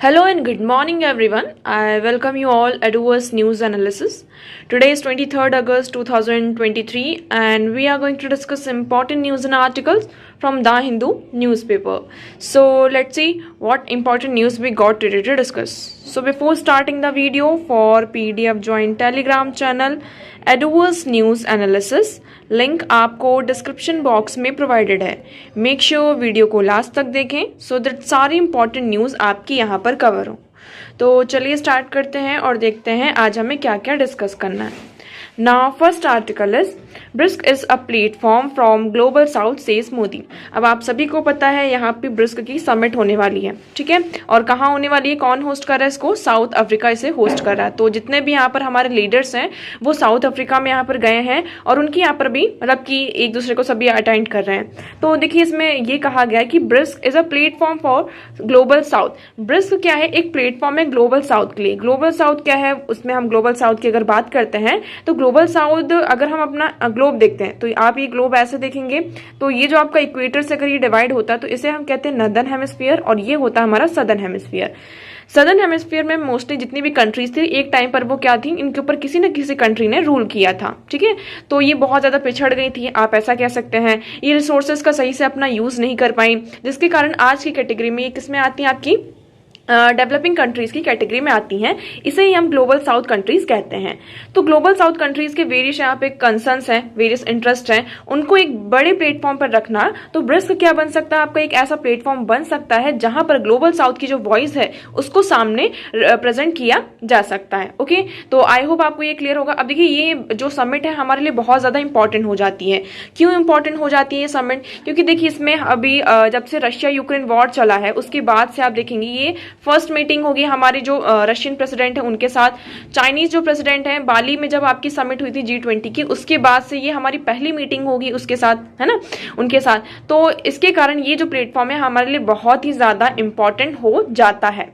Hello and good morning everyone. I welcome you all at Eduverse News Analysis. Today is 23rd August 2023 and we are going to discuss important news and articles from The Hindu newspaper. So let's see what important news we got today to discuss. So before starting the video, for PDF join Telegram channel Eduverse News Analysis. Link आपको description box में provided है. Make sure video को last तक देखें so that सारी important news आपकी यहाँ पर कवर हो. तो चलिए स्टार्ट करते हैं और देखते हैं आज हमें क्या क्या डिस्कस करना है. Now first article is brisk is a platform from global south says Modi. अब आप सभी को पता है यहाँ पे ब्रिस्क की समिट होने वाली है, ठीक है, और कहाँ होने वाली है, कौन होस्ट कर रहा है इसको, साउथ अफ्रीका इसे होस्ट कर रहा है. तो जितने भी यहाँ पर हमारे लीडर्स हैं वो साउथ अफ्रीका में यहाँ पर गए हैं और उनकी यहाँ पर भी मतलब कि एक दूसरे को सभी अटेंड कर रहे हैं. तो देखिए इसमें ये कहा गया है कि brisk is a platform for global south. Brisk क्या है, एक प्लेटफॉर्म है ग्लोबल साउथ के लिए. ग्लोबल साउथ क्या है, उसमें हम ग्लोबल साउथ की अगर बात करते हैं तो ग्लोबल साउथ अगर हम अपना ग्लोब देखते हैं तो आप ये ग्लोब ऐसे देखेंगे तो ये जो आपका इक्वेटर से अगर ये डिवाइड होता है तो इसे हम कहते हैं नॉर्दर्न हेमिस्फीयर और ये होता है हमारा सदर्न हेमिस्फीयर. सदर्न हेमिस्फीयर में मोस्टली जितनी भी कंट्रीज थी एक टाइम पर वो क्या थी, इनके ऊपर किसी न किसी कंट्री ने रूल किया था, ठीक है. तो ये बहुत ज्यादा पिछड़ गई थी, आप ऐसा कह सकते हैं. ये रिसोर्सेज का सही से अपना यूज नहीं कर पाई, जिसके कारण आज की कैटेगरी में ये किसमें आती है, आपकी डेवलपिंग कंट्रीज की कैटेगरी में आती हैं. इसे ही हम ग्लोबल साउथ कंट्रीज कहते हैं. तो ग्लोबल साउथ कंट्रीज के वेरियस यहाँ पे कंसर्न्स हैं, वेरियस इंटरेस्ट हैं, उनको एक बड़े प्लेटफॉर्म पर रखना. तो ब्रिस्क क्या बन सकता है, आपका एक ऐसा प्लेटफॉर्म बन सकता है जहां पर ग्लोबल साउथ की जो वॉइस है उसको सामने प्रेजेंट किया जा सकता है. ओके, तो आई होप आपको ये क्लियर होगा. अब देखिए ये जो समिट है हमारे लिए बहुत ज्यादा इंपॉर्टेंट हो जाती है. क्यों इंपॉर्टेंट हो जाती है ये समिट, क्योंकि देखिए इसमें अभी जब से रशिया यूक्रेन वॉर चला है उसके बाद से आप देखेंगे ये फर्स्ट मीटिंग होगी हमारी जो रशियन प्रेसिडेंट है उनके साथ. चाइनीज जो प्रेसिडेंट है बाली में जब आपकी समिट हुई थी G20 की, उसके बाद से ये हमारी पहली मीटिंग होगी उसके साथ, है ना, उनके साथ. तो इसके कारण ये जो प्लेटफॉर्म है हमारे लिए बहुत ही ज्यादा इंपॉर्टेंट हो जाता है.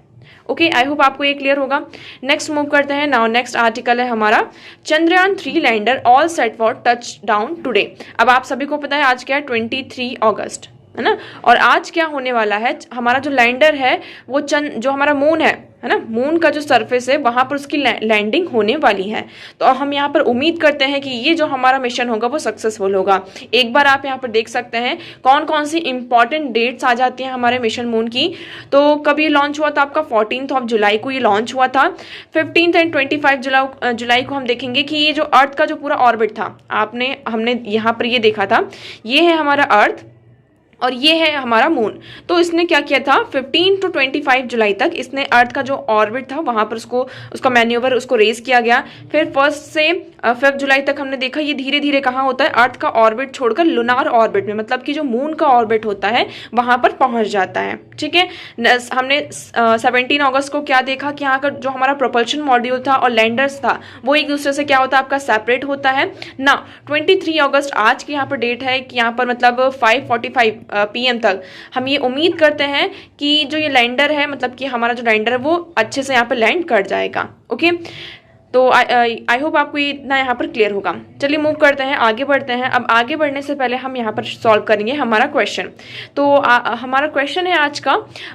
ओके, आई होप आपको ये क्लियर होगा. नेक्स्ट मूव करते हैं. नाउ नेक्स्ट आर्टिकल है हमारा Chandrayaan 3 lander all set for touch down today. अब आप सभी को पता है आज क्या है, 23 अगस्त है ना, और आज क्या होने वाला है, हमारा जो लैंडर है वो जो हमारा मून है ना, मून का जो सरफेस है वहां पर उसकी लैंडिंग होने वाली है. तो हम यहाँ पर उम्मीद करते हैं कि ये जो हमारा मिशन होगा वो सक्सेसफुल होगा. एक बार आप यहाँ पर देख सकते हैं कौन कौन सी इंपॉर्टेंट डेट्स आ जाती हैं हमारे मिशन मून की. तो कब ये लॉन्च हुआ था, आपका 14 जुलाई को ये लॉन्च हुआ था. 15 एंड 25 जुलाई को हम देखेंगे कि ये जो अर्थ का जो पूरा ऑर्बिट था, हमने यहाँ पर ये देखा था, ये है हमारा अर्थ और ये है हमारा मून. तो इसने क्या किया था, 15 to 25 जुलाई तक इसने अर्थ का जो ऑर्बिट था वहां पर उसका मैन्यूवर उसको रेज किया गया. फिर 1 से 5 जुलाई तक हमने देखा ये धीरे धीरे कहाँ होता है, अर्थ का ऑर्बिट छोड़कर लुनार ऑर्बिट में, मतलब कि जो मून का ऑर्बिट होता है वहां पर पहुंच जाता है, ठीक है. हमने 17 अगस्त को क्या देखा कि यहाँ का जो हमारा प्रोपल्शन मॉड्यूल था और लैंडर्स था वो एक दूसरे से क्या होता है, आपका सेपरेट होता है ना. 23 अगस्त आज की यहाँ पर डेट है कि यहाँ पर मतलब 5:45 PM तक हम ये उम्मीद करते हैं कि जो ये लैंडर है, मतलब कि हमारा जो लैंडर है वो अच्छे से यहाँ पर लैंड कर जाएगा. ओके, तो आई होप आपको ये इतना यहाँ पर क्लियर होगा. चलिए मूव करते हैं, आगे बढ़ते हैं. अब आगे बढ़ने से पहले हम यहाँ पर सॉल्व करेंगे हमारा क्वेश्चन. तो हमारा क्वेश्चन है आज का,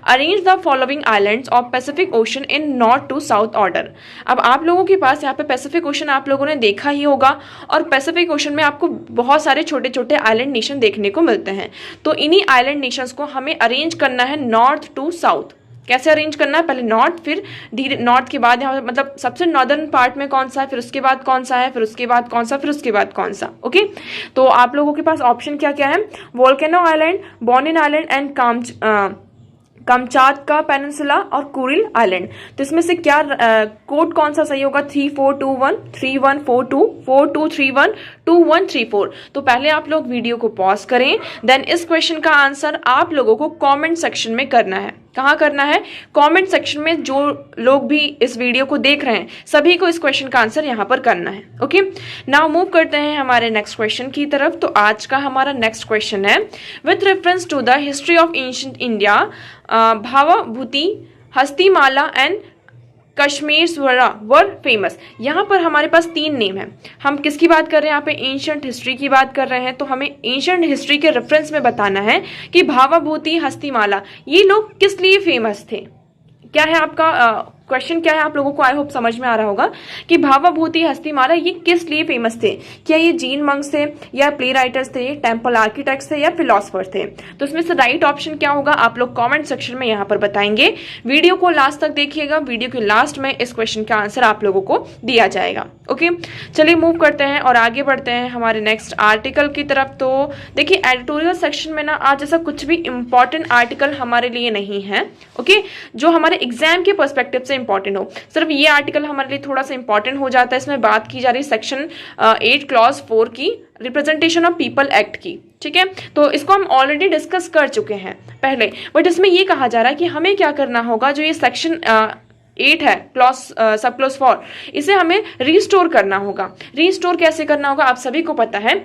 arrange the following islands of Pacific Ocean in north to south order. अब आप लोगों के पास यहाँ पे पैसिफिक ओशन आप लोगों ने देखा ही होगा और पैसिफिक ओशन में आपको बहुत सारे छोटे छोटे आइलैंड नेशन देखने को मिलते हैं. तो इन्हीं आइलैंड नेशंस को हमें अरेंज करना है नॉर्थ टू साउथ. कैसे अरेंज करना है, पहले नॉर्थ, फिर धीरे नॉर्थ के बाद यहाँ मतलब सबसे नॉर्दर्न पार्ट में कौन सा है, फिर उसके बाद कौन सा है, फिर उसके बाद कौन सा, फिर उसके बाद कौन सा. ओके, तो आप लोगों के पास ऑप्शन क्या क्या है, Volcano island, Bonin island and Kamchatka peninsula और कुरिल आइलैंड. तो इसमें से क्या कोड कौन सा सही होगा, 3421, 3142, 4231, 2134. तो पहले आप लोग वीडियो को पॉज करें, देन इस क्वेश्चन का आंसर आप लोगों को कमेंट सेक्शन में करना है. कहाँ करना है, कमेंट सेक्शन में. जो लोग भी इस वीडियो को देख रहे हैं सभी को इस क्वेश्चन का आंसर यहाँ पर करना है. ओके, नाउ मूव करते हैं हमारे नेक्स्ट क्वेश्चन की तरफ. तो आज का हमारा नेक्स्ट क्वेश्चन है, with reference to the history of ancient India Bhavabhuti, Hastimala and Kashmiraswara were famous. यहाँ पर हमारे पास 3 नेम है. हम किसकी बात कर रहे हैं, यहाँ पे एंशिएंट हिस्ट्री की बात कर रहे हैं. तो हमें एंशिएंट हिस्ट्री के रेफरेंस में बताना है कि भावाभूति, हस्तिमाला ये लोग किस लिए फेमस थे, क्या है आपका क्वेश्चन क्या है आप लोगों को आई होप समझ में आ रहा होगा कि भावाभूति हस्तिमाला ये किस लिए फेमस थे। क्या ये जीन मंक्स थे या प्ले राइटर्स थे, टेम्पल आर्किटेक्ट्स थे या फिलोसफर थे। तो इसमें से राइट ऑप्शन क्या होगा आप लोग कमेंट सेक्शन में यहाँ पर बताएंगे। वीडियो को लास्ट तक देखिएगा, वीडियो के लास्ट में इस क्वेश्चन का आंसर आप लोगों को दिया जाएगा। ओके, चलिए मूव करते हैं और आगे बढ़ते हैं हमारे नेक्स्ट आर्टिकल की तरफ। तो देखिए एडिटोरियल सेक्शन में ना आज ऐसा कुछ भी इंपॉर्टेंट आर्टिकल हमारे लिए नहीं है, ओके, जो हमारे एग्जाम के पर्सपेक्टिव से इंपॉर्टेंट हो। सिर्फ ये आर्टिकल हमारे लिए थोड़ा सा इंपॉर्टेंट हो जाता है। इसमें बात की जा रही सेक्शन 8 क्लॉज 4 की, रिप्रेजेंटेशन ऑफ पीपल एक्ट की। ठीक है, तो इसको हम ऑलरेडी डिस्कस कर चुके हैं पहले, बट इसमें ये कहा जा रहा है कि हमें क्या करना होगा, जो ये सेक्शन 8 है क्लॉज सब क्लॉज 4, इसे हमें रिस्टोर करना होगा। रिस्टोर कैसे करना होगा आप सभी को पता है।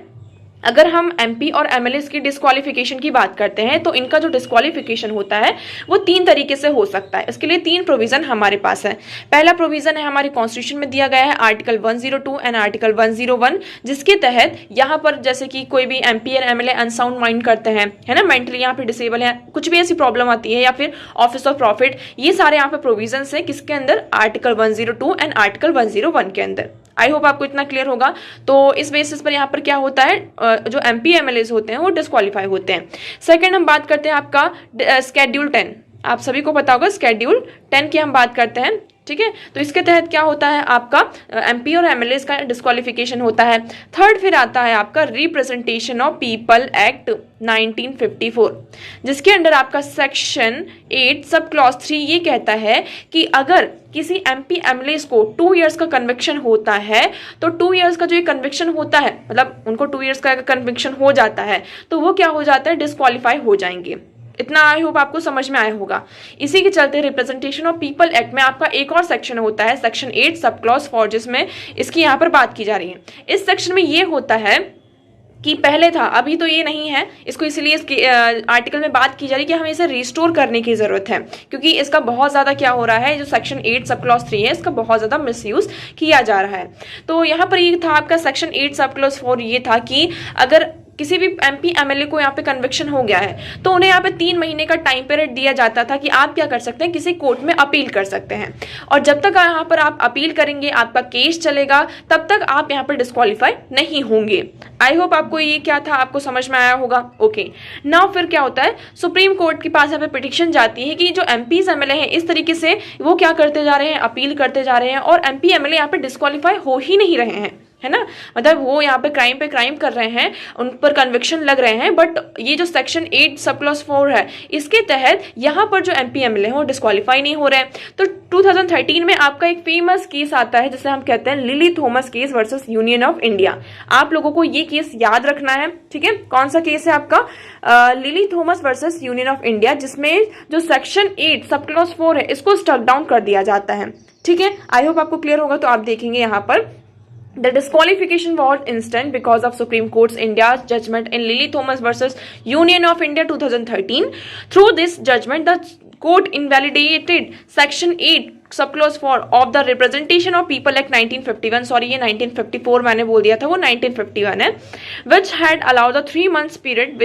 अगर हम एमपी और एमएलए की डिस्क्वालिफिकेशन की बात करते हैं तो इनका जो डिस्क्वालिफिकेशन होता है वो 3 तरीके से हो सकता है। इसके लिए 3 प्रोविजन हमारे पास है। पहला प्रोविजन है हमारे कॉन्स्टिट्यूशन में दिया गया है आर्टिकल 102 एंड आर्टिकल 101, जिसके तहत यहाँ पर जैसे कि कोई भी एमपी और एमएलए अनसाउंड माइंड करते हैं, है ना, मेंटली यहाँ पे डिसेबल है, कुछ भी ऐसी प्रॉब्लम आती है, या फिर ऑफिस ऑफ प्रॉफिट, ये सारे यहाँ पे प्रोविजन है किसके अंदर, आर्टिकल 102 एंड आर्टिकल 101 के अंदर। आई होप आपको इतना क्लियर होगा। तो इस बेसिस पर यहाँ पर क्या होता है, जो एमपी एमएलए होते हैं वो डिस्क्वालीफाई होते हैं। सेकंड हम बात करते हैं आपका स्केड्यूल 10, आप सभी को पता होगा स्केड्यूल 10 की हम बात करते हैं। ठीक है, तो इसके तहत क्या होता है आपका एमपी और एमएलए का डिस्क्वालिफिकेशन होता है। थर्ड फिर आता है आपका रिप्रेजेंटेशन ऑफ पीपल एक्ट 1954, जिसके अंडर आपका सेक्शन 8 सब क्लॉज 3 ये कहता है कि अगर किसी एमपी एमएलए को 2 इयर्स का कन्विक्शन होता है, तो 2 इयर्स का जो ये कन्विक्शन होता है, मतलब उनको 2 इयर्स का कन्विक्शन हो जाता है, तो वो क्या हो जाता है, डिस्क्वालीफाई हो जाएंगे। इतना आई होप आपको समझ में आया होगा। इसी के चलते रिप्रेजेंटेशन ऑफ पीपल एक्ट में आपका एक और सेक्शन होता है, सेक्शन 8 सब क्लॉज 4, जिसमें इसकी यहाँ पर बात की जा रही है। इस सेक्शन में ये होता है कि पहले था, अभी तो ये नहीं है, इसको इसलिए इसके आर्टिकल में बात की जा रही है कि हमें इसे रिस्टोर करने की जरूरत है, क्योंकि इसका बहुत ज्यादा क्या हो रहा है, जो सेक्शन 8 सब क्लॉज 3 है इसका बहुत ज्यादा मिसयूज किया जा रहा है। तो यहाँ पर ये था आपका सेक्शन 8 सब क्लॉज 4, ये था कि अगर किसी भी एमपी एमएलए को यहाँ पे कन्विक्शन हो गया है तो उन्हें यहाँ पे 3 महीने का टाइम पीरियड दिया जाता था कि आप क्या कर सकते हैं, किसी कोर्ट में अपील कर सकते हैं, और जब तक यहाँ पर आप अपील करेंगे, आपका केस चलेगा, तब तक आप यहाँ पर डिस्क्वालीफाई नहीं होंगे। आई होप आपको ये क्या था आपको समझ में आया होगा। ओके, नाउ फिर क्या होता है, सुप्रीम कोर्ट के पास यहाँ पे पिटिशन जाती है कि जो एमपीज एमएलए हैं इस तरीके से वो क्या करते जा रहे हैं, अपील करते जा रहे हैं, और एमपी एमएलए यहाँ पे डिस्क्वालीफाई हो ही नहीं रहे हैं, है ना, मतलब वो यहाँ पे क्राइम कर रहे हैं, उन पर कन्विक्शन लग रहे हैं, बट ये जो सेक्शन 8 सब क्लॉज 4 है इसके तहत यहाँ पर जो एमपी एमएलए हैं वो डिस्क्वालीफाई नहीं हो रहे हैं। तो 2013 में आपका एक फेमस केस आता है जिसे हम कहते हैं lily Thomas case versus union of India. आप लोगों को ये केस याद रखना है, ठीक है। कौन सा केस है आपका, lily Thomas versus union of India, जिसमें जो सेक्शन 8 सब क्लॉज 4 है इसको स्ट्रक डाउन कर दिया जाता है। ठीक है, आई होप आपको क्लियर होगा। तो आप देखेंगे यहाँ पर The disqualification was instant because of Supreme Court's India's judgment in Lily Thomas versus Union of India 2013. Through this judgment, the court invalidated Section 8 sub clause 4 of the representation of people act 1951, sorry ये 1954 मैंने बोल दिया था, वो 1951 है, which had allowed the 3 months period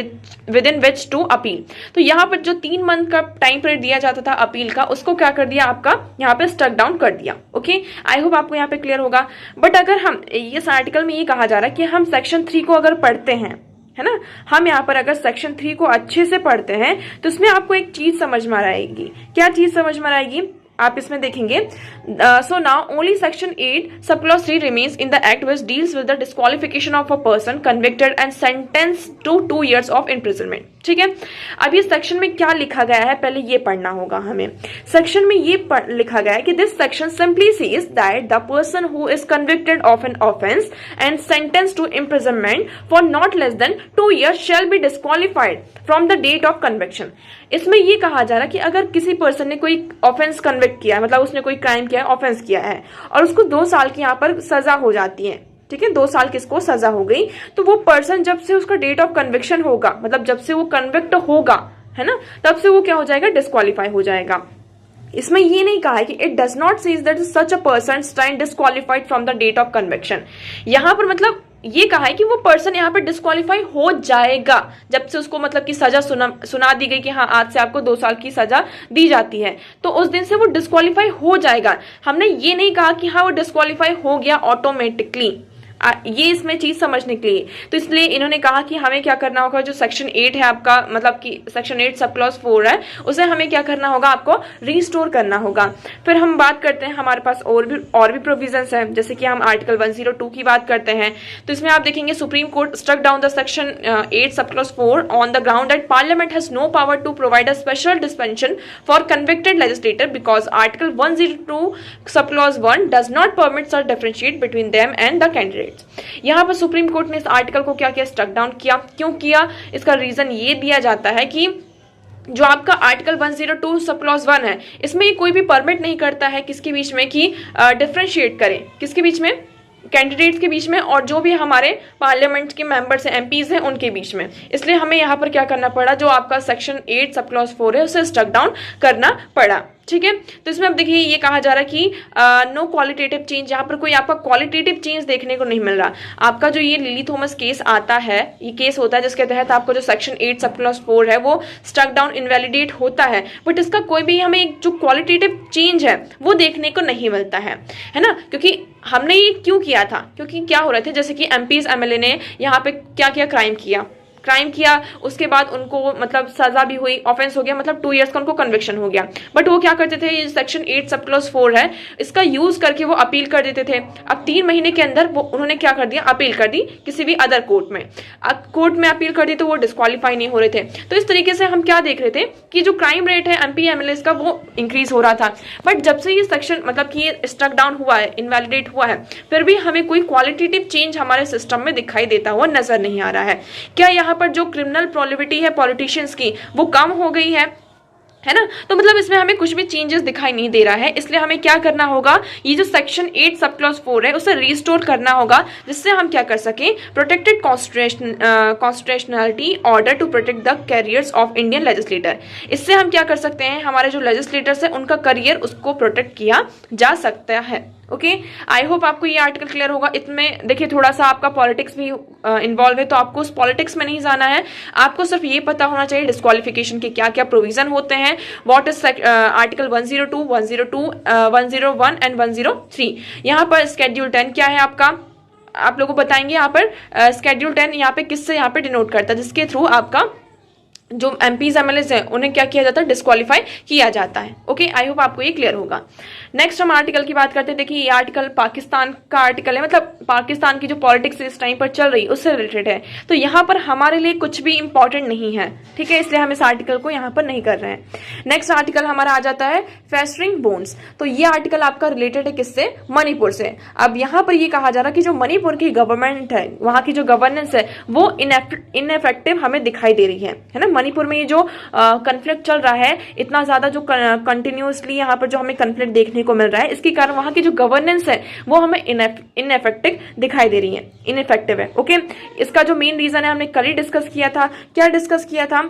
within which to appeal. तो यहाँ पर जो 3 month का टाइम पीरियड दिया जाता था अपील का, उसको क्या कर दिया आपका यहाँ पे स्टक डाउन कर दिया। ओके, आई होप आपको यहाँ पे क्लियर होगा। बट अगर हम इस आर्टिकल में ये कहा जा रहा है कि हम सेक्शन 3 को अगर पढ़ते हैं, है ना, हम यहाँ पर अगर सेक्शन 3 को अच्छे से पढ़ते हैं तो इसमें आपको एक चीज समझ में आएगी। क्या चीज समझ में आएगी, आप इसमें देखेंगे, so now only section 8 sub clause 3 remains in the act which deals with the disqualification of a person convicted and sentence to 2 years of imprisonment. ठीक है, अब ये सेक्शन में क्या लिखा गया है पहले ये पढ़ना होगा हमें। सेक्शन में ये लिखा गया है कि this section simply says that the person who is convicted of an offence and sentence to imprisonment for not less than 2 years shall be disqualified from the date of conviction. इसमें ये कहा जा रहा है कि अगर किसी पर्सन ने कोई ऑफेंस कन्विक्ट किया है, मतलब उसने कोई क्राइम किया है, ऑफेंस किया है, और उसको 2 साल की यहाँ पर सजा हो जाती है, ठीक है, 2 साल किसको सजा हो गई, तो वो पर्सन जब से उसका डेट ऑफ कन्विक्शन होगा, मतलब जब से वो कन्विक्ट होगा, है ना, तब से वो क्या हो जाएगा, डिस्क्वालीफाई हो जाएगा। इसमें ये नहीं कहा है कि it does not says that such a person stand disqualified from the date of conviction. यहाँ पर मतलब ये कहा है कि वो पर्सन यहाँ पर डिस्क्वालीफाई हो जाएगा जब से उसको मतलब कि सजा सुना दी गई कि हाँ आज से आपको 2 साल की सजा दी जाती है, तो उस दिन से वो डिस्क्वालीफाई हो जाएगा। हमने ये नहीं कहा कि हाँ वो डिस्क्वालीफाई हो गया ऑटोमेटिकली, ये इसमें चीज समझने के लिए। तो इसलिए इन्होंने कहा कि हमें क्या करना होगा, जो सेक्शन 8 है आपका, मतलब कि सेक्शन 8 सब क्लॉज 4 है, उसे हमें क्या करना होगा, आपको रिस्टोर करना होगा। फिर हम बात करते हैं, हमारे पास और भी प्रोविजंस है, जैसे कि हम आर्टिकल 102 की बात करते हैं। तो इसमें आप देखेंगे supreme court struck down the section 8 sub clause 4 on the ground that parliament has no power to provide a special dispensation for convicted legislator because article 102 sub clause 1 does not permit such differentiate between them and the candidate. यहां पर supreme court ने इस article को क्या किया, struck down किया। क्यों किया, इसका रीजन ये दिया जाता है कि जो आपका आर्टिकल 102 सब क्लॉज 1 है, इसमें कोई भी परमिट नहीं करता है किसके बीच में कि डिफरेंशिएट करें, किसके बीच में, कैंडिडेट्स के बीच में और जो भी हमारे पार्लियामेंट के मेंबर्स हैं, एमपीज हैं, उनके बीच में। इसलिए हमें यहाँ पर क्या करना पड़ा, जो आपका सेक्शन 8 सब क्लॉज 4 है उसे स्ट्रक डाउन करना पड़ा। ठीक है, तो इसमें अब देखिए ये कहा जा रहा है कि नो क्वालिटेटिव चेंज, यहाँ पर कोई आपका क्वालिटेटिव चेंज देखने को नहीं मिल रहा। आपका जो ये लिली थॉमस केस आता है, ये केस होता है जिसके तहत आपका जो सेक्शन 8 सब क्लॉज 4 है वो स्ट्रक डाउन इनवैलिडेट होता है, बट इसका कोई भी हमें जो क्वालिटेटिव चेंज है वो देखने को नहीं मिलता है ना। क्योंकि हमने ये क्यों किया था, क्योंकि क्या हो रहे थे, जैसे कि एमपीज एमएलए ने यहाँ पे क्या किया, क्राइम किया, उसके बाद उनको मतलब सजा भी हुई, ऑफेंस हो गया, मतलब 2 इयर्स का उनको कन्विक्शन हो गया। बट वो क्या करते थे, ये सेक्शन 8 सब क्लॉज 4 है, इसका यूज करके वो अपील कर देते थे। अब 3 महीने के अंदर वो उन्होंने क्या कर दिया, अपील कर दी किसी भी अदर कोर्ट में। अब कोर्ट में अपील कर दी तो वो डिस्क्वालीफाई नहीं हो रहे थे। तो इस तरीके से हम क्या देख रहे थे कि जो क्राइम रेट है एमपी एमएलए का वो इंक्रीज हो रहा था। बट जब से ये सेक्शन मतलब कि ये स्ट्रक डाउन हुआ है, इनवैलिडेट हुआ है, फिर भी हमें कोई क्वालिटेटिव चेंज हमारे सिस्टम में दिखाई देता हुआ नजर नहीं आ रहा है। क्या यहाँ पर जो क्रिमिनल प्रोलिबिलिटी है पॉलिटिशियंस की वो कम हो गई है ना। तो मतलब इसमें हमें कुछ भी चेंजेस दिखाई नहीं दे रहा है। इसलिए हमें क्या करना होगा, ये जो सेक्शन 8 सब क्लॉज 4 है उसे रिस्टोर करना होगा, जिससे हम क्या कर सकें, protected constitutionality order to protect the careers of Indian legislator. इससे हम क्या कर सकते हैं, हमारे जो लेजिस्लेटर्स है उनका करियर उसको प्रोटेक्ट किया जा सकता है। ओके, आई होप आपको ये आर्टिकल क्लियर होगा। इसमें देखिए थोड़ा सा आपका पॉलिटिक्स भी इन्वॉल्व है, तो आपको उस पॉलिटिक्स में नहीं जाना है, आपको सिर्फ ये पता होना चाहिए डिस्क्वालिफिकेशन के क्या क्या प्रोविजन होते हैं, व्हाट इज आर्टिकल 102, 102, 101 एंड 103। यहाँ पर स्केड्यूल 10 क्या है आपका, आप लोगों को बताएंगे। यहाँ पर स्केड्यूल 10 यहाँ पे किससे यहाँ पे डिनोट करता है, जिसके थ्रू आपका जो एमपीज एमएलएस हैं उन्हें क्या किया जाता है, डिस्क्वालीफाई किया जाता है। ओके, आई होप आपको ये क्लियर होगा। नेक्स्ट हम आर्टिकल की बात करते हैं। देखिए ये आर्टिकल पाकिस्तान का आर्टिकल है, मतलब पाकिस्तान की जो पॉलिटिक्स इस टाइम पर चल रही है उससे रिलेटेड है। तो यहाँ पर हमारे लिए कुछ भी इंपॉर्टेंट नहीं है, ठीक है, इसलिए हम इस आर्टिकल को यहाँ पर नहीं कर रहे हैं। नेक्स्ट आर्टिकल हमारा आ जाता है फेस्टरिंग बोन्स। तो ये आर्टिकल आपका रिलेटेड है किससे, मणिपुर से। अब यहाँ पर ये कहा जा रहा है कि जो मणिपुर की गवर्नमेंट है, वहां की जो गवर्नेंस है वो इनएफेक्टिव हमें दिखाई दे रही है ना। मणिपुर में ये जो कन्फ्लिक्ट चल रहा है, इतना ज्यादा जो कंटिन्यूसली यहाँ पर जो हमें कन्फ्लिक्ट देखने को मिल रहा है, इसके कारण वहां की जो गवर्नेंस है वो हमें इनएफेक्टिव दिखाई दे रही है, इनइफेक्टिव है। ओके, इसका जो मेन रीजन है हमने कल ही डिस्कस किया था। क्या डिस्कस किया था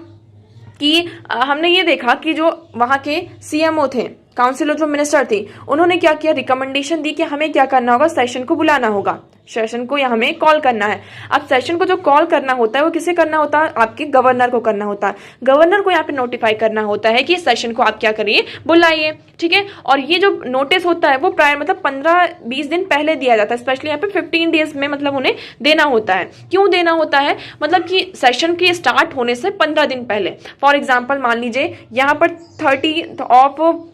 कि हमने ये देखा कि जो वहां के सीएमओ थे, काउंसिल ऑफ जो मिनिस्टर थी, उन्होंने क्या किया, रिकमेंडेशन दी कि हमें क्या करना होगा, सेशन को बुलाना होगा, सेशन को हमें कॉल करना है। अब सेशन को जो कॉल करना होता है वो किसे करना होता है, आपके गवर्नर को करना होता है। गवर्नर को यहाँ पे नोटिफाई करना होता है कि सेशन को आप क्या करिए, बुलाइए, ठीक है। और ये जो नोटिस होता है वो प्राय मतलब 15-20 दिन पहले दिया जाता है, स्पेशली यहाँ पे 15 डेज में मतलब उन्हें देना होता है। क्यों देना होता है, मतलब कि सेशन के स्टार्ट होने से 15 दिन पहले। फॉर एग्जाम्पल मान लीजिए यहाँ पर 30 ऑफ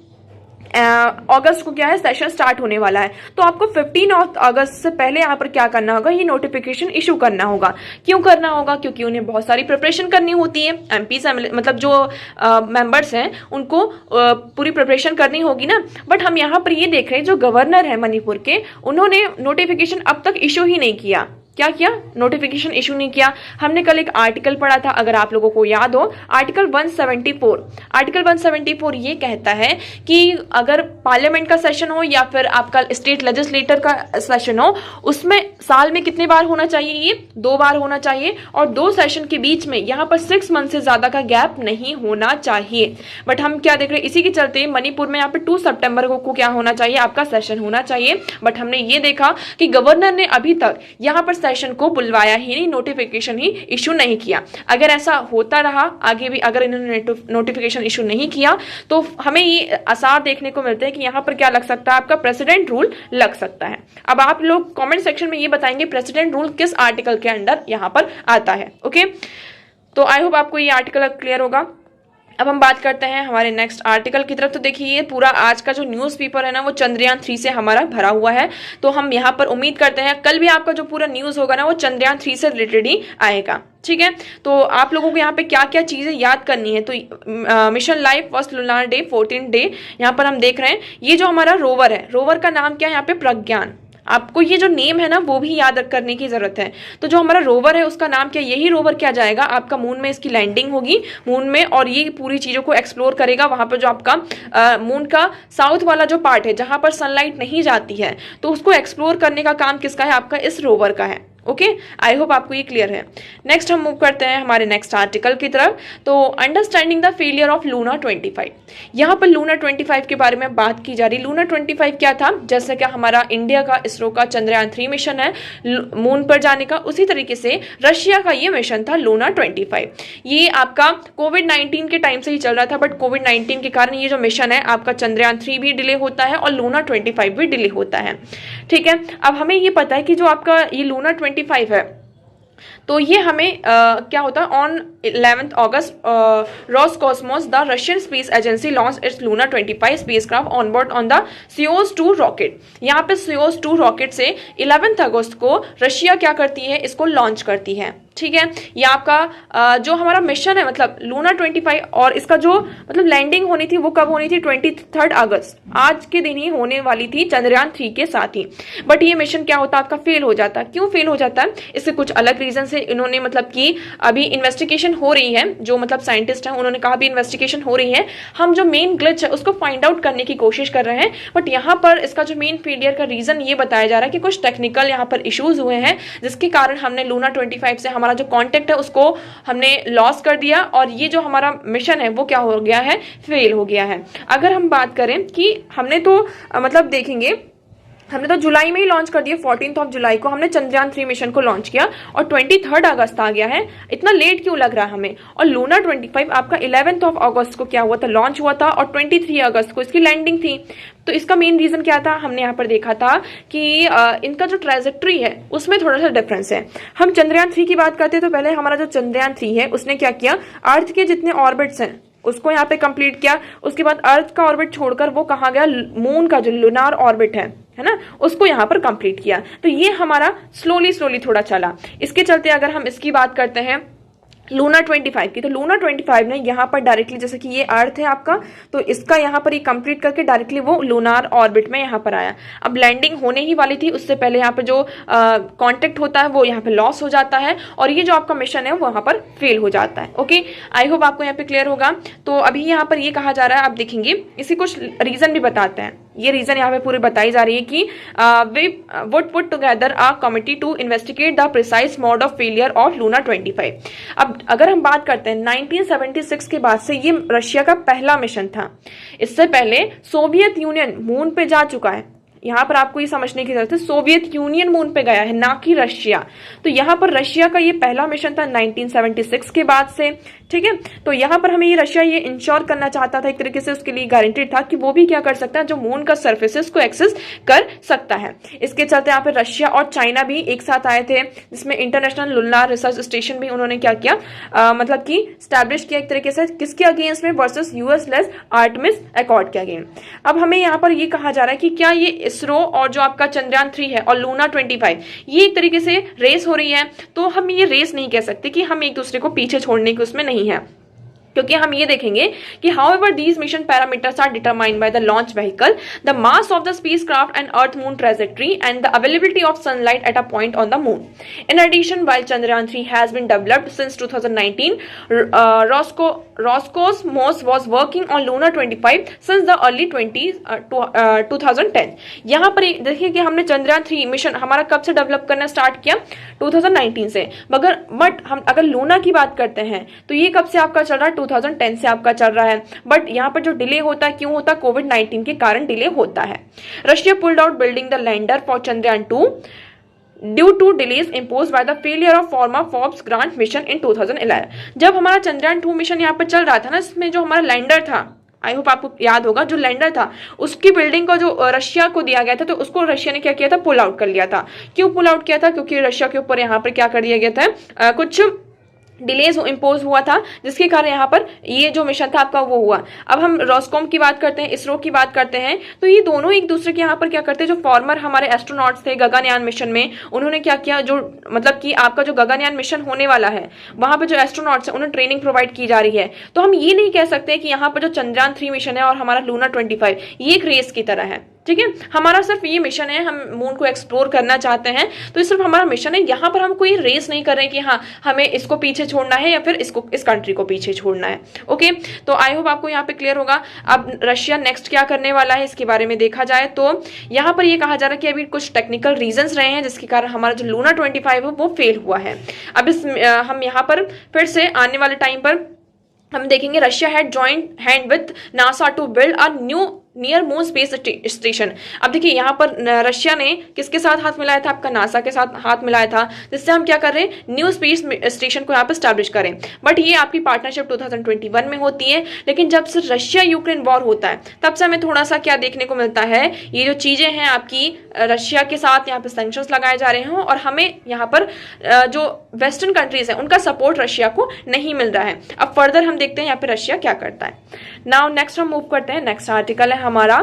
अगस्त को क्या है, सेशन स्टार्ट होने वाला है, तो आपको 15 अगस्त से पहले यहाँ पर क्या करना होगा, ये नोटिफिकेशन इशू करना होगा। क्यों करना होगा, क्योंकि उन्हें बहुत सारी प्रिपरेशन करनी होती है। एमपी मतलब जो मेंबर्स हैं उनको पूरी प्रिपरेशन करनी होगी ना। बट हम यहाँ पर ये देख रहे हैं जो गवर्नर है मणिपुर के, उन्होंने नोटिफिकेशन अब तक इशू ही नहीं किया। क्या किया, नोटिफिकेशन इशू नहीं किया। हमने कल एक आर्टिकल पढ़ा था, अगर आप लोगों को याद हो, आर्टिकल 174। आर्टिकल 174 ये कहता है कि अगर पार्लियामेंट का सेशन हो या फिर आपका स्टेट लेजिस्लेटर का सेशन हो, उसमें साल में कितने बार होना चाहिए, ये 2 बार होना चाहिए, और 2 सेशन के बीच में यहाँ पर 6 मंथ से ज्यादा का गैप नहीं होना चाहिए। बट हम क्या देख रहे हैं, इसी के चलते मणिपुर में यहाँ पे 2 सितंबर को क्या होना चाहिए, आपका सेशन होना चाहिए। बट हमने ये देखा कि गवर्नर ने अभी तक यहाँ पर सेशन को बुलवाया ही नहीं, नोटिफिकेशन ही इशू नहीं किया। अगर ऐसा होता रहा आगे भी, अगर इन्होंने नोटिफिकेशन इशू नहीं किया, तो हमें ये आसार देखने को मिलते हैं कि यहाँ पर क्या लग सकता है, आपका प्रेसिडेंट रूल लग सकता है। अब आप लोग कमेंट सेक्शन में ये बताएंगे प्रेसिडेंट रूल किस आर्टिकल के अंडर यहाँ पर आता है। ओके, तो आई होप आपको ये आर्टिकल क्लियर होगा। अब हम बात करते हैं हमारे नेक्स्ट आर्टिकल की तरफ। तो देखिए, ये पूरा आज का जो न्यूज़पेपर है ना, वो चंद्रयान 3 से हमारा भरा हुआ है। तो हम यहाँ पर उम्मीद करते हैं कल भी आपका जो पूरा न्यूज़ होगा ना, वो चंद्रयान 3 से रिलेटेड ही आएगा। ठीक है, तो आप लोगों को यहाँ पे क्या क्या चीजें याद करनी है। तो mission life first lunar day 14 day यहाँ पर हम देख रहे हैं। ये जो हमारा रोवर है, रोवर का नाम क्या है यहाँ पे, प्रज्ञान। आपको ये जो नेम है ना, वो भी याद करने की जरूरत है। तो जो हमारा रोवर है उसका नाम क्या, यही रोवर क्या जाएगा आपका मून में, इसकी लैंडिंग होगी मून में, और ये पूरी चीजों को एक्सप्लोर करेगा। वहां पर जो आपका मून का साउथ वाला जो पार्ट है, जहां पर सनलाइट नहीं जाती है, तो उसको एक्सप्लोर करने का काम किसका है, आपका इस रोवर का है। ओके, आई होप आपको ये क्लियर है। नेक्स्ट हम मूव करते हैं हमारे नेक्स्ट आर्टिकल की तरफ। तो understanding the failure of Luna 25, यहाँ पर लूना 25 के बारे में बात की जा रही। लूना 25 क्या था, जैसे कि हमारा इंडिया का इसरो का चंद्रयान 3 मिशन है मून पर जाने का, उसी तरीके से रशिया का ये मिशन था लूना 25। ये आपका कोविड-19 के टाइम से ही चल रहा था, बट कोविड-19 के कारण ये जो मिशन है आपका चंद्रयान 3 भी डिले होता है और लूना 25 भी डिले होता है। ठीक है, अब हमें ये पता है कि जो आपका ये लूना 25 है, तो ये हमें क्या होता है, on 11 August Roscosmos the Russian space agency launch its Luna 25 spacecraft on board on the Soyuz 2 rocket. यहाँ पे सोयूज 2 रॉकेट से 11 अगस्त को रशिया क्या करती है, इसको लॉन्च करती है। ठीक है, ये आपका जो हमारा मिशन है, मतलब लूना 25, और इसका जो मतलब लैंडिंग होनी थी वो कब होनी थी, 23 अगस्त, आज के दिन ही होने वाली थी चंद्रयान 3 के साथ ही। बट ये मिशन क्या होता है आपका, फेल हो जाता है। क्यों फेल हो जाता है, इससे कुछ अलग रीजन से इन्होंने मतलब कि अभी इन्वेस्टिगेशन हो रही है, जो मतलब साइंटिस्ट हैं उन्होंने कहा अभी इन्वेस्टिगेशन हो रही है, हम जो मेन ग्लिच है उसको फाइंड आउट करने की कोशिश कर रहे हैं। बट यहाँ पर इसका जो मेन फेलियर का रीजन ये बताया जा रहा है कि कुछ टेक्निकल यहाँ पर इश्यूज हुए हैं, जिसके कारण हमने लूना 25 से हमारा जो कांटेक्ट है उसको हमने लॉस कर दिया, और ये जो हमारा मिशन है वो क्या हो गया है, फेल हो गया है। अगर हम बात करें कि हमने तो मतलब देखेंगे, हमने तो जुलाई में ही लॉन्च कर दिया, 14 जुलाई को हमने चंद्रयान 3 मिशन को लॉन्च किया, और 23 अगस्त आ गया है। इतना लेट क्यों लग रहा है हमें। और लूना 25 आपका 11 अगस्त को क्या हुआ था, लॉन्च हुआ था, और 23 अगस्त को इसकी लैंडिंग थी। तो इसका मेन रीजन क्या था, हमने यहाँ पर देखा था कि इनका जो ट्रेजेक्ट्री है उसमें थोड़ा सा डिफरेंस है। हम चंद्रयान 3 की बात करते हैं, तो पहले हमारा जो चंद्रयान 3 है उसने क्या किया, अर्थ के जितने ऑर्बिट्स हैं उसको यहाँ पे कंप्लीट किया। उसके बाद अर्थ का ऑर्बिट छोड़कर वो कहाँ गया, मून का जो लूनार ऑर्बिट है ना, उसको यहाँ पर कंप्लीट किया। तो ये हमारा स्लोली थोड़ा चला। इसके चलते अगर हम इसकी बात करते हैं लूना 25 की, तो लूना 25 ने यहाँ पर डायरेक्टली, जैसे कि ये अर्थ है आपका, तो इसका यहाँ पर ये कंप्लीट करके डायरेक्टली वो लूनार ऑर्बिट में यहाँ पर आया। अब लैंडिंग होने ही वाली थी, उससे पहले यहाँ पर जो कांटेक्ट होता है वो यहाँ पे लॉस हो जाता है, और ये जो आपका मिशन है वो वहाँ पर फेल हो जाता है। ओके, आई होप आपको यहाँ पे क्लियर होगा। तो अभी यहाँ पर ये कहा जा रहा है, आप देखेंगे इसी कुछ रीजन भी बताते हैं। ये रीजन यहाँ पे पूरी बताई जा रही है कि we would put together a committee to investigate the precise mode of failure of Luna 25। अब अगर हम बात करते हैं 1976 के बाद से ये रशिया का पहला मिशन था। इससे पहले सोवियत यूनियन मून पे जा चुका है। यहाँ पर आपको ये समझने की जरूरत है, सोवियत यूनियन मून पे गया है, ना कि रशिया। तो यहाँ पर रशिया का ये पहला मिशन था 1976 के बाद से। ठीक है, तो यहाँ पर हमें ये रशिया ये इंश्योर करना चाहता था, एक तरीके से उसके लिए गारंटीड था कि वो भी क्या कर सकता है, जो मून का सरफेस है उसको एक्सेस कर सकता है। इसके चलते यहाँ पे रशिया और चाइना भी एक साथ आए थे, जिसमें इंटरनेशनल लूनार रिसर्च स्टेशन भी उन्होंने क्या किया, मतलब कि स्टैब्लिश किया एक तरीके से, किसके अगेंस्ट में, versus US less Artemis accord के अगेंस्ट। अब हमें यहाँ पर ये कहा जा रहा है कि क्या ये इसरो और जो आपका चंद्रयान 3 है और लूना 25 ये एक तरीके से रेस हो रही है। तो हम ये रेस नहीं कह सकते कि हम एक दूसरे को पीछे छोड़ने की उसमें नहीं है। क्योंकि हम ये देखेंगे कि however these mission parameters are determined by the launch vehicle, the mass of the spacecraft and earth moon trajectory and the availability of sunlight at a point on the moon. In addition, while Chandrayaan 3 has been developed since 2019, Roscosmos was working on Luna 25 since the early 2010. यहाँ पर देखिए कि हमने Chandrayaan 3 mission हमारा कब से develop करना start किया, 2019 से। बट हम अगर लूना की बात करते हैं तो ये कब से आपका चल रहा है, 2010 से आपका चल रहा है। बट यहाँ पर जो डिले होता है, क्यों होता है, कोविड-19 के कारण डिले होता है। Russia pulled out building the lander for Chandrayaan 2 due to delays impose by the failure of forma Phobos Grunt mission in 2011। जब हमारा चंद्रयान 2 मिशन यहाँ पर चल रहा था ना, इसमें जो हमारा लैंडर था, आई होप आपको याद होगा, जो लैंडर था उसकी बिल्डिंग का जो रशिया को दिया गया था, तो उसको रशिया ने क्या किया था, पुल आउट कर लिया था। क्यों पुल आउट किया था, क्योंकि रशिया के ऊपर यहाँ पर क्या कर दिया गया था, कुछ डिलेज इम्पोज हुआ था, जिसके कारण यहाँ पर ये जो मिशन था आपका वो हुआ। अब हम रॉसकॉम की बात करते हैं, इसरो की बात करते हैं, तो ये दोनों एक दूसरे के यहाँ पर क्या करते हैं, जो फॉर्मर हमारे एस्ट्रोनॉट्स थे गगनयान मिशन में, उन्होंने क्या किया, जो मतलब कि आपका जो गगनयान मिशन होने वाला है वहां पर जो एस्ट्रोनॉट्स है उन्हें ट्रेनिंग प्रोवाइड की जा रही है। तो हम ये नहीं कह सकते कि यहाँ पर जो चंद्रयान 3 मिशन है और हमारा लूना 25 ये एक रेस की तरह है। ठीक है, हमारा सिर्फ ये मिशन है, हम मून को एक्सप्लोर करना चाहते हैं, तो ये सिर्फ हमारा मिशन है। यहाँ पर हम कोई रेस नहीं कर रहे हैं कि हाँ हमें इसको पीछे छोड़ना है या फिर इसको इस कंट्री को पीछे छोड़ना है। ओके, तो आई होप आपको यहाँ पे क्लियर होगा। अब रशिया नेक्स्ट क्या करने वाला है इसके बारे में देखा जाए तो यहाँ पर ये कहा जा रहा है कि अभी कुछ टेक्निकल रीजंस रहे हैं जिसके कारण हमारा जो लूना 25 है वो फेल हुआ है। अब हम यहाँ पर फिर से आने वाले टाइम पर हम देखेंगे Russia had joint hand with NASA to build a new near moon space station. अब देखिए यहाँ पर रशिया ने किसके साथ हाथ मिलाया था, आपका नासा के साथ हाथ मिलाया था, जिससे हम क्या कर रहे हैं, न्यू स्पेस स्टेशन को यहाँ पर स्टैब्लिश करें। बट ये आपकी पार्टनरशिप 2021 में होती है, लेकिन जब से रशिया यूक्रेन वॉर होता है तब से हमें थोड़ा सा क्या देखने को मिलता है, ये जो चीजें हैं आपकी रशिया के साथ यहाँ पर सैंक्शंस लगाए जा रहे हैं और हमें यहाँ पर जो वेस्टर्न कंट्रीज है उनका सपोर्ट रशिया को नहीं मिल रहा है। अब फर्दर हम देखते हैं यहाँ पे रशिया क्या करता है। नाउ नेक्स्ट हम मूव करते हैं, नेक्स्ट आर्टिकल है हमारा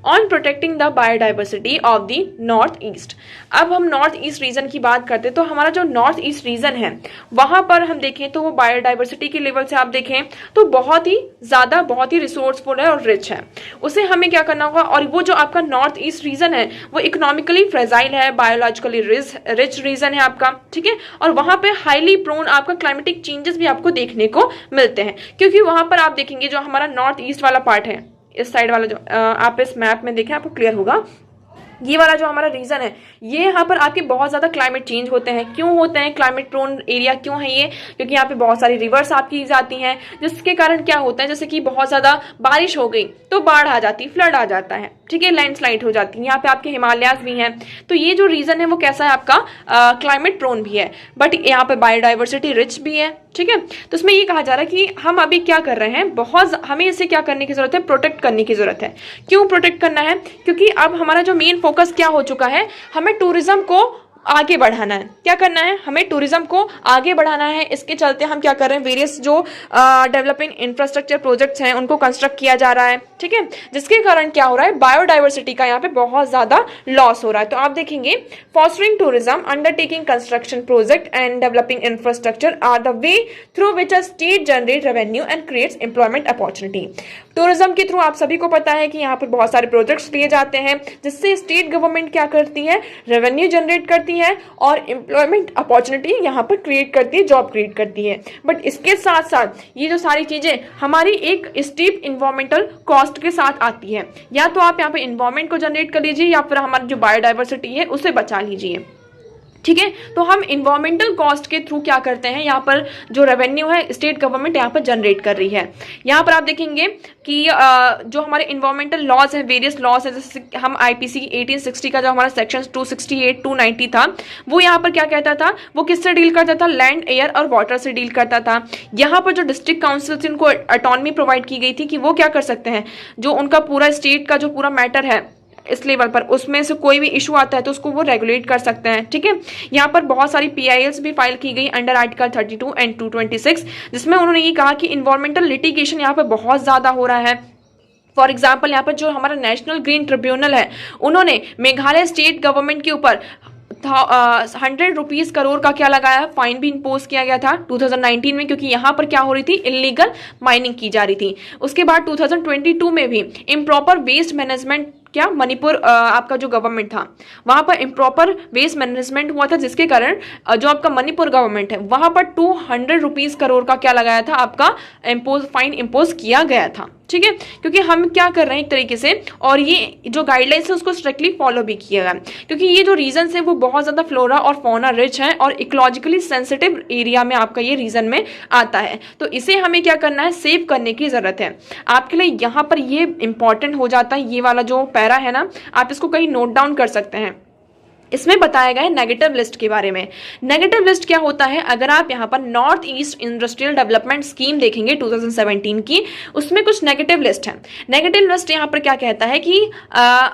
on protecting the biodiversity of the north east. अब हम नॉर्थ ईस्ट रीजन की बात करते हैं तो हमारा जो नॉर्थ ईस्ट रीजन है वहां पर हम देखें तो वो बायोडाइवर्सिटी के लेवल से आप देखें तो बहुत ही ज्यादा, बहुत ही रिसोर्सफुल है और रिच है। उसे हमें क्या करना होगा, और वो जो आपका नॉर्थ ईस्ट रीजन है वो इकोनॉमिकली फ्रेजाइल है, बायोलॉजिकली रिच रीजन है आपका। ठीक है, और वहां पे हाईली प्रोन आपका क्लाइमेटिक चेंजेस भी आपको देखने को मिलते हैं, क्योंकि वहां पर आप देखेंगे जो हमारा नॉर्थ ईस्ट वाला पार्ट है, इस साइड वाला जो आप इस मैप में देखें आपको क्लियर होगा, ये वाला जो हमारा रीजन है ये यहाँ पर आपके बहुत ज्यादा क्लाइमेट चेंज होते हैं। क्यों होते हैं, क्लाइमेट प्रोन एरिया क्यों है ये, क्योंकि यहाँ पे बहुत सारी रिवर्स आपकी जाती हैं, जिसके कारण क्या होता है, जैसे कि बहुत ज्यादा बारिश हो गई तो बाढ़ आ जाती, फ्लड आ जाता है। ठीक है, लैंडस्लाइड हो जाती है। यहाँ पे आपके हिमालयाज भी हैं, तो ये जो रीजन है वो कैसा है आपका क्लाइमेट प्रोन भी है, बट यहाँ पे बायोडाइवर्सिटी रिच भी है। ठीक है, तो इसमें ये कहा जा रहा है कि हम अभी क्या कर रहे हैं, हमें इसे क्या करने की जरूरत है, प्रोटेक्ट करने की जरूरत है। क्यों प्रोटेक्ट करना है, क्योंकि अब हमारा जो मेन फोकस क्या हो चुका है, हमें टूरिज्म को आगे बढ़ाना है। क्या करना है, हमें टूरिज्म को आगे बढ़ाना है। इसके चलते हम क्या कर रहे हैं, वेरियस जो डेवलपिंग इंफ्रास्ट्रक्चर प्रोजेक्ट्स हैं उनको कंस्ट्रक्ट किया जा रहा है। ठीक है, जिसके कारण क्या हो रहा है, बायोडाइवर्सिटी का यहाँ पे बहुत ज्यादा लॉस हो रहा है। तो आप देखेंगे fostering tourism, undertaking construction project and developing infrastructure are the way through which a state generate revenue and creates employment opportunity. Tourism के थ्रू आप सभी को पता है कि यहाँ पर बहुत सारे प्रोजेक्ट्स लिए जाते हैं, जिससे स्टेट गवर्नमेंट क्या करती है, रेवेन्यू जनरेट करती है और एम्प्लॉयमेंट अपॉर्चुनिटी यहाँ पर क्रिएट करती है, जॉब क्रिएट करती है। बट इसके साथ साथ ये जो सारी चीजें हमारी एक स्टीप इन्वायरमेंटल कॉस्ट के साथ आती है। या तो आप यहाँ पे इन्वायरमेंट को जनरेट कर लीजिए या फिर हमारी जो बायोडाइवर्सिटी है उसे बचा लीजिए। ठीक है, तो हम इन्वायरमेंटल कॉस्ट के थ्रू क्या करते हैं, यहाँ पर जो रेवेन्यू है स्टेट गवर्नमेंट यहाँ पर जनरेट कर रही है। यहाँ पर आप देखेंगे कि जो हमारे इन्वायरमेंटल लॉज है, वेरियस लॉज है, जैसे हम आईपीसी 1860 का जो हमारा सेक्शन 268 290 था, वो यहाँ पर क्या कहता था, वो किससे डील करता था, लैंड, एयर और वाटर से डील करता था। यहाँ पर जो डिस्ट्रिक्ट काउंसिल थी उनको ऑटोनॉमी प्रोवाइड की गई थी कि वो क्या कर सकते हैं, जो उनका पूरा स्टेट का जो पूरा मैटर है इस लेवल पर, उसमें से कोई भी इशू आता है तो उसको वो रेगुलेट कर सकते हैं। ठीक है, यहाँ पर बहुत सारी पीआईएल्स भी फाइल की गई अंडर आर्टिकल 32 एंड 226, जिसमें उन्होंने ये कहा कि इन्वायरमेंटल लिटिगेशन यहाँ पर बहुत ज्यादा हो रहा है। फॉर एग्जाम्पल यहाँ पर जो हमारा नेशनल ग्रीन ट्रिब्यूनल है, उन्होंने मेघालय स्टेट गवर्नमेंट के ऊपर 100 रुपीज करोड़ का क्या लगाया, फाइन भी इम्पोज किया गया था 2019 में, क्योंकि यहाँ पर क्या हो रही थी, इलीगल माइनिंग की जा रही थी। उसके बाद 2022 में भी इम्प्रॉपर वेस्ट मैनेजमेंट, क्या मणिपुर आपका जो गवर्नमेंट था वहां पर इम्प्रॉपर वेस्ट मैनेजमेंट हुआ था, जिसके कारण जो आपका मणिपुर गवर्नमेंट है वहां पर 200 रुपीज करोड़ का क्या लगाया था, आपका फाइन इम्पोज किया गया था। ठीक है, क्योंकि हम क्या कर रहे हैं एक तरीके से, और ये जो गाइडलाइंस है उसको स्ट्रिक्टली फॉलो भी किया गया, क्योंकि ये जो रीजन है वो बहुत ज्यादा फ्लोरा और फौना रिच है और इकोलॉजिकली सेंसिटिव एरिया में आपका ये रीजन में आता है। तो इसे हमें क्या करना है, सेव करने की जरूरत है। आपके लिए यहाँ पर ये इंपॉर्टेंट हो जाता है, ये वाला जो पैरा है ना, आप इसको कहीं नोट डाउन कर सकते हैं। इसमें बताया गया है नेगेटिव लिस्ट के बारे में। नेगेटिव लिस्ट क्या होता है, अगर आप यहाँ पर north east industrial development scheme देखेंगे 2017 की, उसमें कुछ नेगेटिव लिस्ट है। नेगेटिव लिस्ट यहाँ पर क्या कहता है कि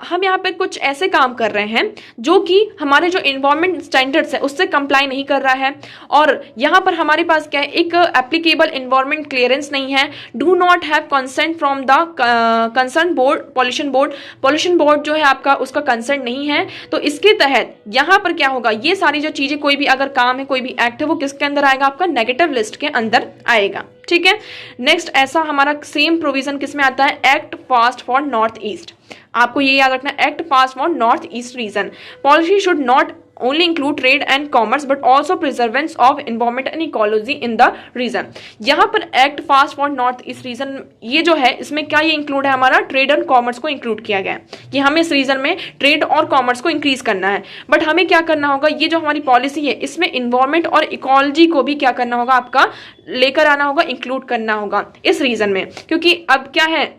हम यहाँ पर कुछ ऐसे काम कर रहे हैं जो कि हमारे जो इन्वायरमेंट स्टैंडर्ड्स है उससे कंप्लाई नहीं कर रहा है, और यहाँ पर हमारे पास क्या है, एक एप्लीकेबल इन्वायरमेंट क्लियरेंस नहीं है, do not have consent from the concern board, pollution board जो है आपका उसका कंसेंट नहीं है। तो इसके तहत यहां पर क्या होगा, ये सारी जो चीजें, कोई भी अगर काम है, कोई भी एक्ट है, वो किसके अंदर आएगा, आपका नेगेटिव लिस्ट के अंदर आएगा। ठीक है, नेक्स्ट ऐसा हमारा सेम प्रोविजन किसमें आता है, act fast for north east. आपको ये याद रखना, act fast for north east region. Policy should not only include trade and commerce but also preservance of environment and ecology in the region। यहाँ पर act fast for north east region ये जो है, इसमें क्या ये इंक्लूड है, हमारा ट्रेड एंड कॉमर्स को इंक्लूड किया गया है कि हमें इस रीजन में ट्रेड और कॉमर्स को इंक्रीज करना है। बट हमें क्या करना होगा, ये जो हमारी पॉलिसी है इसमें इन्वायरमेंट और इकोलॉजी को भी क्या करना होगा, आपका लेकर आना होगा, इंक्लूड करना होगा इस रीजन में। क्योंकि अब क्या है,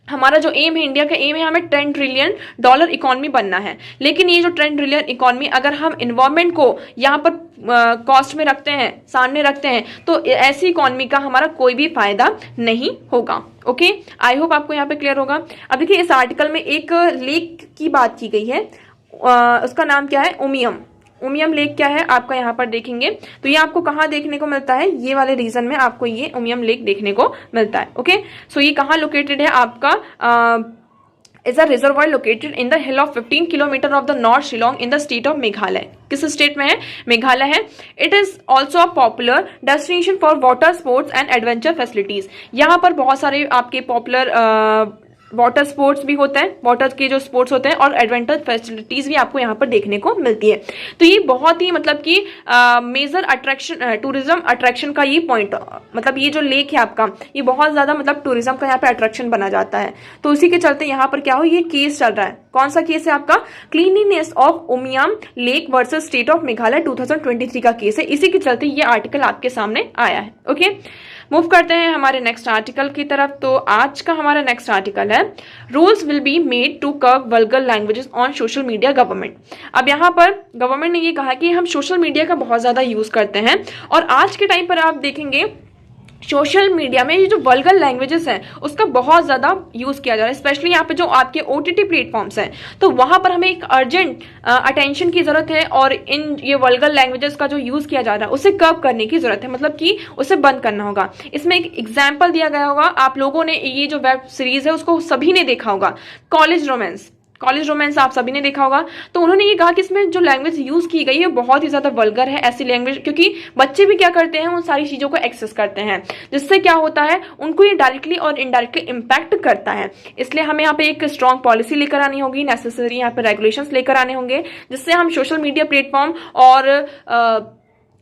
हमारा जो एम है, इंडिया का एम है, हमें $10 ट्रिलियन इकोनॉमी बनना है। लेकिन ये जो $10 ट्रिलियन इकोनॉमी, अगर हम इन्वायरमेंट को यहाँ पर कॉस्ट में रखते हैं, सामने रखते हैं, तो ऐसी इकोनॉमी का हमारा कोई भी फायदा नहीं होगा। ओके, आई होप आपको यहाँ पे क्लियर होगा। अब देखिए, इस आर्टिकल में एक लेक की बात की गई है, उसका नाम क्या है, उमियम लेक क्या है, आपका यहाँ पर देखेंगे तो ये आपको कहाँ देखने को मिलता है, ये वाले रीजन में आपको ये उमियम लेक देखने को मिलता है। ओके, सो ये कहाँ लोकेटेड है, आपका is a reservoir located in the hill of 15 kilometre of the north Shillong in the state of Meghalaya. किस स्टेट में है, मेघालय है। It is also a popular destination for water sports and adventure facilities. यहाँ पर बहुत सारे आपके पॉपुलर वाटर स्पोर्ट्स भी होते हैं, वाटर के जो स्पोर्ट्स होते हैं, और एडवेंचर फैसिलिटीज भी आपको यहाँ पर देखने को मिलती है। तो ये बहुत ही मतलब कि मेजर अट्रैक्शन, टूरिज्म अट्रैक्शन का ये पॉइंट, मतलब ये जो लेक है आपका, ये बहुत ज्यादा मतलब टूरिज्म का यहाँ पे अट्रैक्शन बना जाता है। तो उसी के चलते यहाँ पर क्या हो, ये केस चल रहा है। कौन सा केस है आपका, cleanliness of Umiam lake versus state of Meghalaya 2023 का केस है। इसी के चलते ये आर्टिकल आपके सामने आया है। ओके, मूव करते हैं हमारे नेक्स्ट आर्टिकल की तरफ। तो आज का हमारा नेक्स्ट आर्टिकल है, rules will be made to curb vulgar languages on social media government. अब यहाँ पर गवर्नमेंट ने ये कहा कि हम सोशल मीडिया का बहुत ज्यादा यूज करते हैं, और आज के टाइम पर आप देखेंगे सोशल मीडिया में ये जो वल्गर लैंग्वेजेस हैं उसका बहुत ज्यादा यूज किया जा रहा है, स्पेशली यहाँ पे जो आपके OTT प्लेटफॉर्म्स हैं, तो वहां पर हमें एक अर्जेंट अटेंशन की जरूरत है, और इन ये वल्गर लैंग्वेजेस का जो यूज किया जा रहा है उसे कर्ब करने की जरूरत है, मतलब कि उसे बंद करना होगा। इसमें एक एग्जाम्पल दिया गया होगा, आप लोगों ने ये जो वेब सीरीज है उसको सभी ने देखा होगा, कॉलेज रोमांस आप सभी ने देखा होगा। तो उन्होंने ये कहा कि इसमें जो लैंग्वेज यूज की गई है बहुत ही ज्यादा वल्गर है, ऐसी लैंग्वेज, क्योंकि बच्चे भी क्या करते हैं, उन सारी चीजों को एक्सेस करते हैं, जिससे क्या होता है, उनको ये डायरेक्टली और इनडायरेक्टली इम्पैक्ट करता है। इसलिए हमें यहाँ पे एक स्ट्रॉन्ग पॉलिसी लेकर आनी होगी, नेसेसरी यहाँ पे रेगुलेशंस लेकर आने होंगे, जिससे हम सोशल मीडिया प्लेटफॉर्म और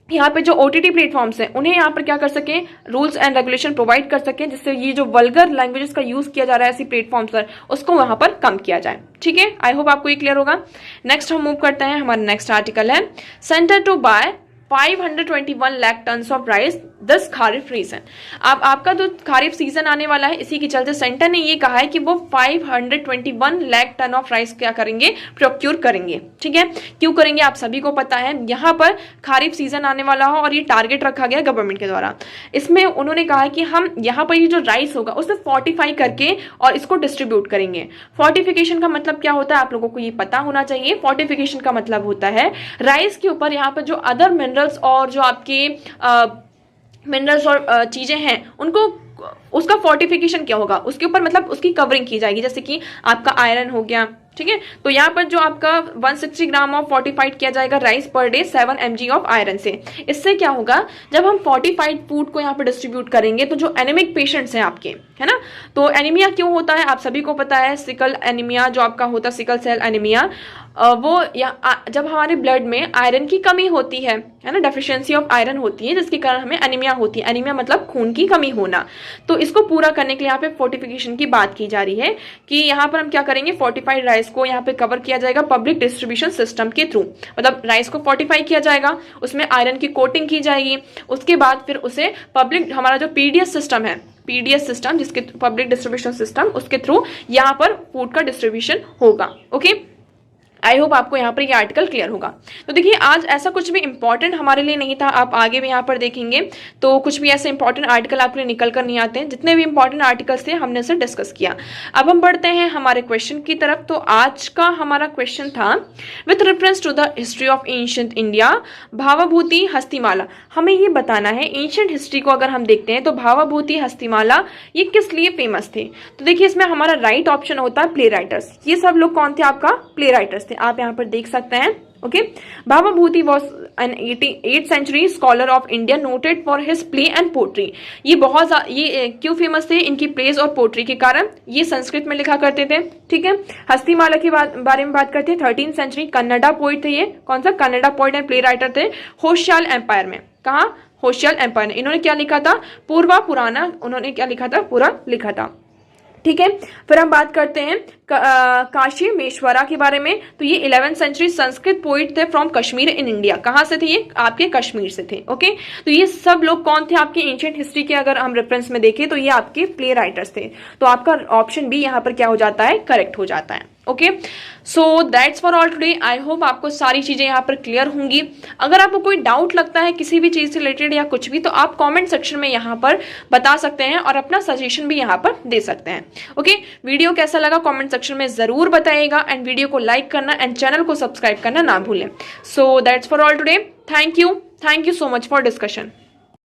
यहाँ पे जो OTT प्लेटफॉर्म्स हैं उन्हें यहाँ पर क्या कर सके, रूल्स एंड रेगुलेशन प्रोवाइड कर सके, जिससे ये जो वल्गर लैंग्वेजेस का यूज किया जा रहा है ऐसी प्लेटफॉर्म्स पर, उसको वहां पर कम किया जाए। ठीक है, आई होप आपको ये क्लियर होगा। नेक्स्ट हम मूव करते हैं, हमारा नेक्स्ट आर्टिकल है, centre to buy 521 lakh tonne of rice this kharif season. अब आपका जो खारिफ सीजन आने वाला है, इसी के चलते सेंटर ने ये कहा है कि वो 521 लाख टन ऑफ राइस क्या करेंगे, प्रोक्यूर करेंगे। ठीक है, क्यों करेंगे आप सभी को पता है, यहाँ पर खारिफ सीजन आने वाला हो और ये टारगेट रखा गया गवर्नमेंट के द्वारा। इसमें उन्होंने कहा है कि हम यहाँ पर ये जो राइस होगा उसे फोर्टिफाई करके और इसको डिस्ट्रीब्यूट करेंगे। फोर्टिफिकेशन का मतलब क्या होता है, आप लोगों को ये पता होना चाहिए। फोर्टिफिकेशन का मतलब होता है राइस के ऊपर यहाँ पर जो अदर मिनरल्स और जो आपके मिनरल्स और चीजें हैं उनको, उसका फोर्टिफिकेशन क्या होगा, उसके ऊपर मतलब उसकी कवरिंग की जाएगी, जैसे कि आपका आयरन हो गया, ठीक है। तो यहाँ पर जो आपका 160 ग्राम ऑफ फोर्टिफाइड किया जाएगा rice per day 7 mg of iron से। इससे क्या होगा, जब हम फोर्टिफाइड फूड को यहाँ पर डिस्ट्रीब्यूट करेंगे तो जो एनीमिक पेशेंट्स हैं आपके, है ना, तो एनीमिया क्यों होता है आप सभी को पता है, सिकल एनीमिया जो आपका होता है, सिकल सेल एनीमिया, वो जब हमारे ब्लड में आयरन की कमी होती है ना, डेफिशिएंसी ऑफ आयरन होती है, जिसके कारण हमें एनीमिया होती है। एनीमिया मतलब खून की कमी होना। तो इसको पूरा करने के लिए यहाँ पे फोर्टिफिकेशन की बात की जा रही है कि यहाँ पर हम क्या करेंगे, फोर्टिफाइड राइस को यहाँ पे कवर किया जाएगा पब्लिक डिस्ट्रीब्यूशन सिस्टम के थ्रू। मतलब राइस को फोर्टिफाई किया जाएगा, उसमें आयरन की कोटिंग की जाएगी, उसके बाद फिर उसे पब्लिक, हमारा जो पीडीएस सिस्टम है, पीडीएस सिस्टम जिसके पब्लिक डिस्ट्रीब्यूशन सिस्टम, उसके थ्रू यहाँ पर फूड का डिस्ट्रीब्यूशन होगा। ओके, आई होप आपको यहाँ पर ये आर्टिकल क्लियर होगा। तो देखिए आज ऐसा कुछ भी इंपॉर्टेंट हमारे लिए नहीं था, आप आगे भी यहाँ पर देखेंगे तो कुछ भी ऐसे इंपॉर्टेंट आर्टिकल आपके लिए निकल कर नहीं आते हैं। जितने भी इंपॉर्टेंट आर्टिकल्स थे हमने उसे डिस्कस किया। अब हम बढ़ते हैं हमारे क्वेश्चन की तरफ। तो आज का हमारा क्वेश्चन था, with reference to the history of ancient India Bhavabhuti Hastimalla. हमें ये बताना है एंशिएंट हिस्ट्री को अगर हम देखते हैं तो भावाभूति हस्तिमाला ये किस लिए फेमस थे। तो देखिए इसमें हमारा राइट ऑप्शन होता है प्ले राइटर्स। ये सब लोग कौन थे, आपका प्ले राइटर्स थे, आप यहाँ पर देख सकते हैं। Okay, Bhavabhuti was an 8th century scholar of India noted for his play and poetry. ये क्यों फेमस थे, इनकी प्लेस और पोट्री के कारण। ये संस्कृत में लिखा करते थे। ठीक है, हस्तिमाला के बारे में बात करते हैं। 13th century कन्नडा पोइट थे ये। कौन सा, Kannada poet and play writer थे होशियाल एम्पायर में। कहा, होशियाल एम्पायर में। इन्होंने क्या लिखा था, पूर्वा पुराना, उन्होंने क्या लिखा था, पूरा लिखा था। ठीक है, फिर हम बात करते हैं काशी मेश्वरा के बारे में। तो ये 11th century संस्कृत पोइट थे फ्रॉम कश्मीर इन इंडिया। कहाँ से थे ये, आपके कश्मीर से थे। ओके, तो ये सब लोग कौन थे आपके एंशिएंट हिस्ट्री के, अगर हम रेफरेंस में देखें तो ये आपके प्ले राइटर्स थे। तो आपका ऑप्शन बी यहाँ पर क्या हो जाता है, करेक्ट हो जाता है। Okay, so that's for all today. I hope आपको सारी चीजें यहाँ पर क्लियर होंगी। अगर आपको कोई डाउट लगता है किसी भी चीज से रिलेटेड या कुछ भी, तो आप कमेंट सेक्शन में यहाँ पर बता सकते हैं और अपना सजेशन भी यहाँ पर दे सकते हैं। ओके, वीडियो कैसा लगा कमेंट सेक्शन में जरूर बताइएगा एंड वीडियो को लाइक करना एंड चैनल को सब्सक्राइब करना ना भूलें। So that's for all today. Thank you so much for discussion.